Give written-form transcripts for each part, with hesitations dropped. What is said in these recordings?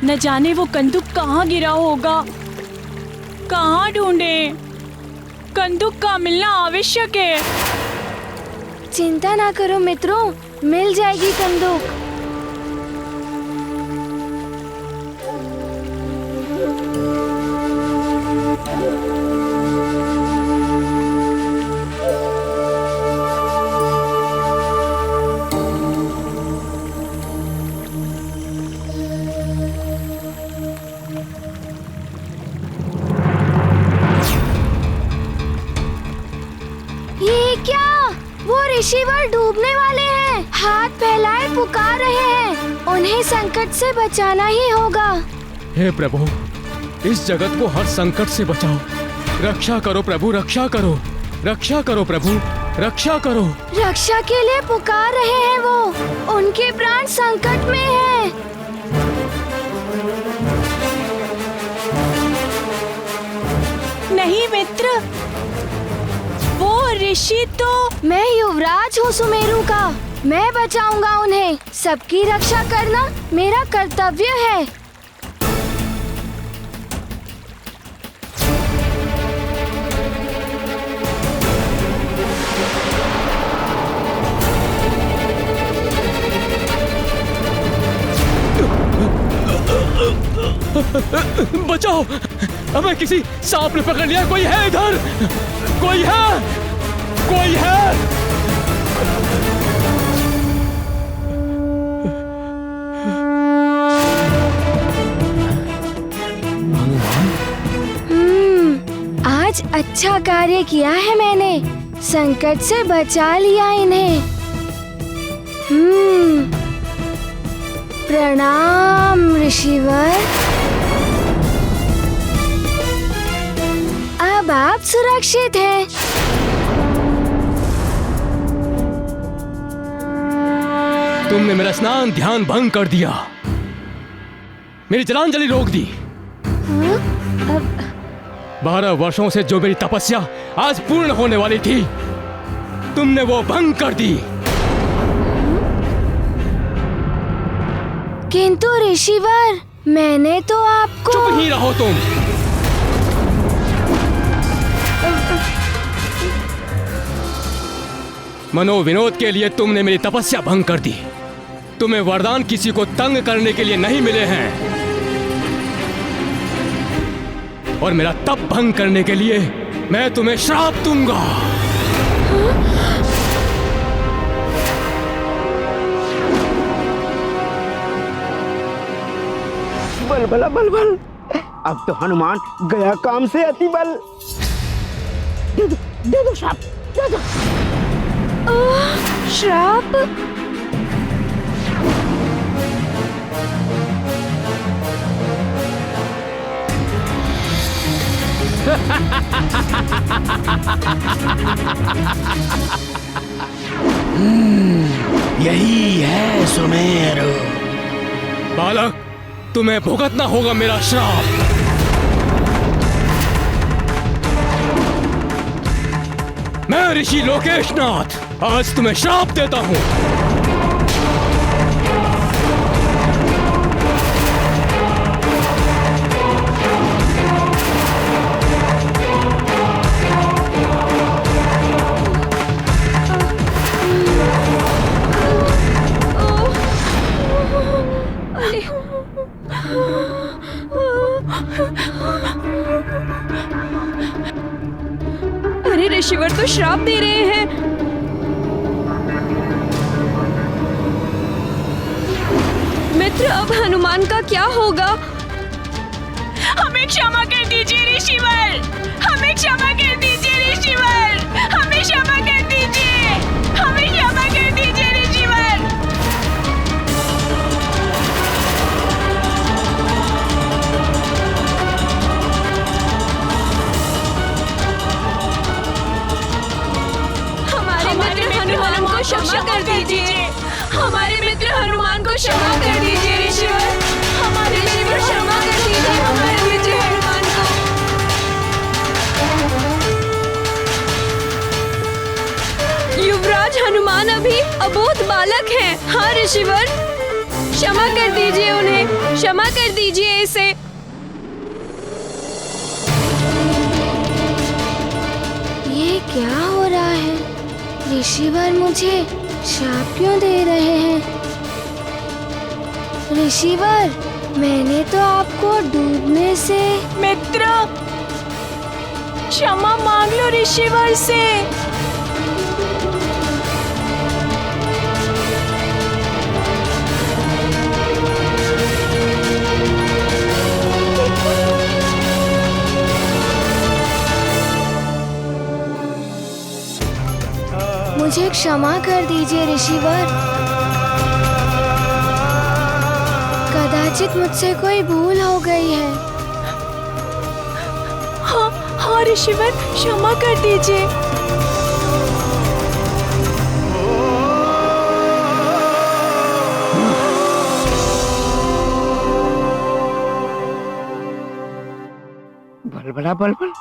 न जाने वो कंदुक कहाँ गिरा होगा। कहाँ ढूंढें? कंदुक का मिलना आवश्यक है। चिंता ना करो मित्रों, मिल जाएगी कंदुक। ये क्या? वो ऋषिवर डूबने वाले हैं। हाथ फैलाए पुकार रहे हैं। उन्हें संकट से बचाना ही होगा। हे प्रभु, इस जगत को हर संकट से बचाओ। रक्षा करो प्रभु, रक्षा करो। रक्षा करो प्रभु, रक्षा करो। रक्षा के लिए पुकार रहे हैं वो। उनके प्राण संकट में हैं। नहीं मित्र, वो ऋषि तो मैं युवराज हूँ सुमेरु का। मैं बचाऊंगा उन्हें। सबकी रक्षा करना मेरा कर्तव्य है। बचाओ, हमें किसी सांप ने पकड़ लिया। कोई है इधर? कोई है? कोई है? आज अच्छा कार्य किया है मैंने। संकट से बचा लिया इन्हें। प्रणाम ऋषिवर। अब आप सुरक्षित हैं। तुमने मेरा स्नान ध्यान भंग कर दिया। मेरी जलांजलि रोक दी। 12 वर्षों से जो मेरी तपस्या आज पूर्ण होने वाली थी, तुमने वो भंग कर दी। किंतु ऋषिवर, मैंने तो आपको। चुप ही रहो तुम। मनोविनोद के लिए तुमने मेरी तपस्या भंग कर दी। तुम्हें वरदान किसी को तंग करने के लिए नहीं मिले हैं, और मेरा तप भंग करने के लिए मैं तुम्हें श्राप दूंगा। बल बला बल बल। अब तो हनुमान गया काम से अति बल। दे दो श्राप, दे दो। श्राप? यही है सुमेरु। बालक, तुम्हें भुगतना होगा मेरा श्राप। मैं ऋषि लोकेशनाथ आज तुम्हें श्राप देता हूं। अरे ऋषिवर तो श्राप दे रहे हैं। मित्र, अब हनुमान का क्या होगा? हमें क्षमा कर दीजिए ऋषिवर। हमें क्षमा कर दीजिए ऋषिवर। हमें क्षमा कर दीजिए। हमें क्षमा कर दीजिए ऋषिवर। हमारे मित्र हनुमान को क्षमा कर दीजिए। हमारे मित्र हनुमान को क्षमा कर दीजिए ऋषिवर। हमारे मित्र क्षमा कर दीजिए हमारे मित्र हनुमान को। युवराज हनुमान अभी अबोध बालक हैं। हाँ ऋषिवर, क्षमा कर दीजिए उन्हें, क्षमा कर दीजिए इसे। ये क्या हो रहा है? ऋषिवर मुझे श्राप क्यों दे रहे हैं? ऋषिवर, मैंने तो आपको डूबने से। मित्र, क्षमा मांग लो ऋषिवर से। मुझे क्षमा कर दीजिए ऋषिवर। कदाचित मुझसे कोई भूल हो गई है। हाँ ऋषिवर, क्षमा कर दीजिए। बलबला बलबल,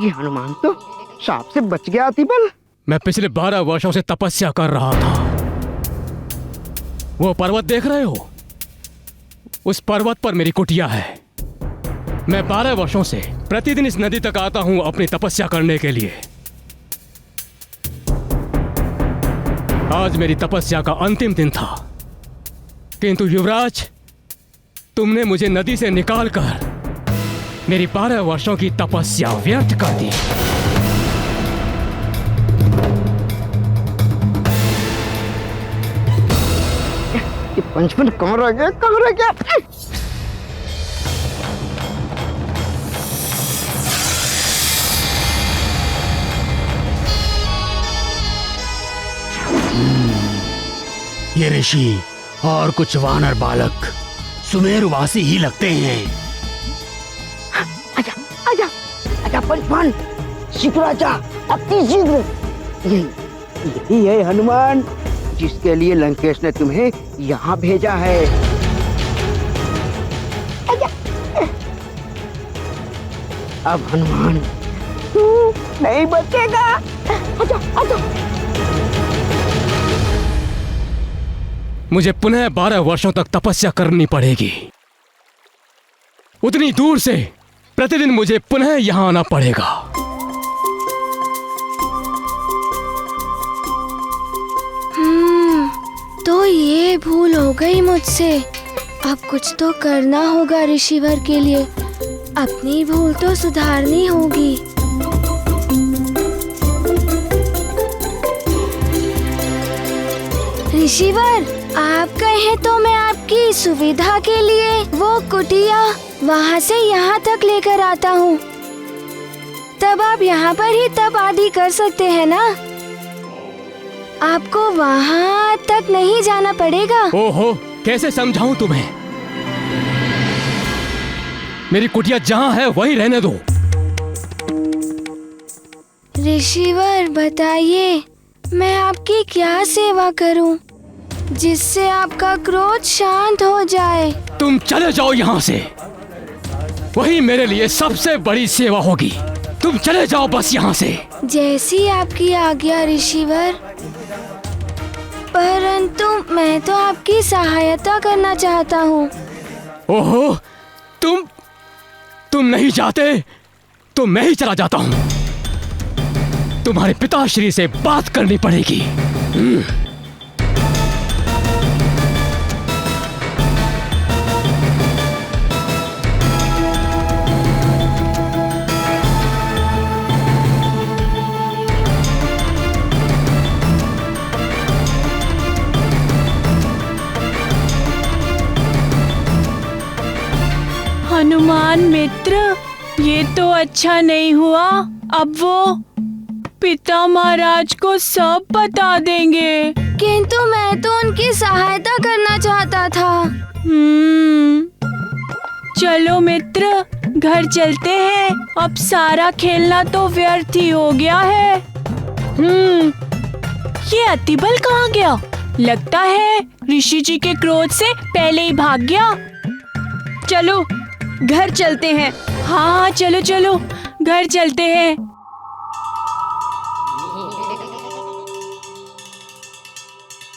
ये हनुमान तो सांप से बच गया अतिबल। मैं पिछले 12 वर्षों से तपस्या कर रहा था। वो पर्वत देख रहे हो? उस पर्वत पर मेरी कुटिया है। मैं 12 वर्षों से प्रतिदिन इस नदी तक आता हूं अपनी तपस्या करने के लिए। आज मेरी तपस्या का अंतिम दिन था, किंतु युवराज, तुमने मुझे नदी से निकालकर मेरी 12 वर्षों की तपस्या व्यर्थ कर दी। ये पंचमन कहाँ रह गया, कहाँ रह गया? ये ऋषि और कुछ वानर बालक सुमेरुवासी ही लगते हैं। आजा आजा आजा पंचमन, शीघ्र आजा, अति शीघ्र। यही है हनुमान जिसके लिए लंकेश ने तुम्हें यहाँ भेजा है। आजा। अब हनुमान तू नहीं बचेगा। आजा आजा। मुझे पुनः 12 वर्षों तक तपस्या करनी पड़ेगी। उतनी दूर से प्रतिदिन मुझे पुनः यहां आना पड़ेगा। तो ये भूल हो गई मुझसे। अब कुछ तो करना होगा ऋषिवर के लिए। अपनी भूल तो सुधारनी होगी। ऋषिवर, आप कहें तो मैं आपकी सुविधा के लिए वो कुटिया वहाँ से यहाँ तक लेकर आता हूँ। तब आप यहाँ पर ही तप आदि कर सकते हैं ना? आपको वहाँ तक नहीं जाना पड़ेगा। ओहो, कैसे समझाऊं तुम्हें? मेरी कुटिया जहाँ है वहीं रहने दो। ऋषिवर, बताइए मैं आपकी क्या सेवा करूं जिससे आपका क्रोध शांत हो जाए? तुम चले जाओ यहाँ से, वही मेरे लिए सबसे बड़ी सेवा होगी। तुम चले जाओ बस यहाँ से। जैसी आपकी आज्ञा ऋषिवर, परंतु मैं तो आपकी सहायता करना चाहता हूँ। ओहो, तुम नहीं जाते तो मैं ही चला जाता हूँ। तुम्हारे पिताश्री से बात करनी पड़ेगी। हनुमान मित्र, ये तो अच्छा नहीं हुआ। अब वो पिता महाराज को सब बता देंगे। किंतु मैं तो उनकी सहायता करना चाहता था। चलो मित्र, घर चलते हैं। अब सारा खेलना तो व्यर्थ ही हो गया है। ये अतिबल कहाँ गया? लगता है ऋषि जी के क्रोध से पहले ही भाग गया। चलो घर चलते हैं। हाँ चलो चलो घर चलते हैं।